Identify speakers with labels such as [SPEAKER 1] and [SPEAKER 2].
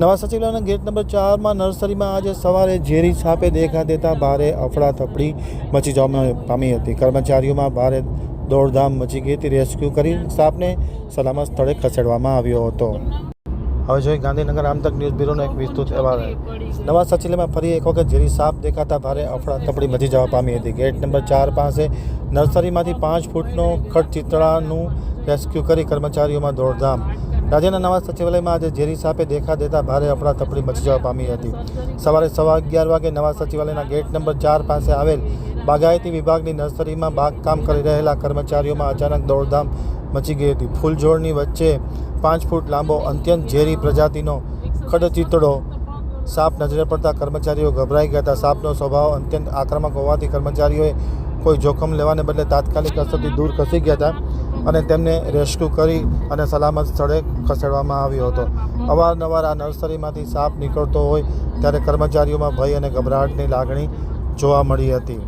[SPEAKER 1] નવા સચિવાલયના gate number 4 નર્સરીમાં આજે સવારે ઝેરી સાપે દેખા દેતા ભારે અફડાતફડી મચી જવા પામી હતી। કર્મચારીઓમાં ભારે દોડધામ મચી ગઈ હતી। રેસ્ક્યુ કરી સાપને સલામત સ્થળે ખસેડવામાં આવ્યો હતો। હવે જોઈએ ગાંધીનગર આમતક ન્યૂઝ બ્યુરોનો એક વિસ્તૃત અહેવાલ। નવા સચિવાલયમાં ફરી એક વખત ઝેરી સાપ દેખાતા ભારે અફડાતફડી મચી જવા પામી હતી। ગેટ નંબર 4 પાસે નર્સરીમાંથી 5 ફૂટનો ખડચિતળાનું રેસ્ક્યુ કરી કર્મચારીઓમાં દોડધામ। રાજ્યના નવા સચિવાલયમાં આજે ઝેરી સાપે દેખા દેતા ભારે અફડાતફડી મચી જવા પામી હતી। સવારે 11:15 વાગે નવા સચિવાલયના ગેટ નંબર 4 પાસે આવેલ બાગાયતી વિભાગની નર્સરીમાં બાગકામ કરી રહેલા કર્મચારીઓમાં અચાનક દોડધામ મચી ગઈ હતી। ફૂલછોડની વચ્ચે 5 ફૂટ લાંબો અત્યંત ઝેરી પ્રજાતિનો ખડચિતળો સાપ નજરે પડતા કર્મચારીઓ ગભરાઈ ગયા હતા। સાપનો સ્વભાવ અત્યંત આક્રમક હોવાથી કર્મચારીઓએ કોઈ જોખમ લેવાને બદલે તાત્કાલિક અસરથી દૂર ખસી ગયા હતા અને તેમને રેસ્ક્યુ કરી અને સલામત સ્થળે ખસેડવામાં આવ્યો હતો। અવારનવાર આ નર્સરીમાંથી સાપ નીકળતો હોય ત્યારે કર્મચારીઓમાં ભય અને ગભરાટની લાગણી જોવા મળી હતી।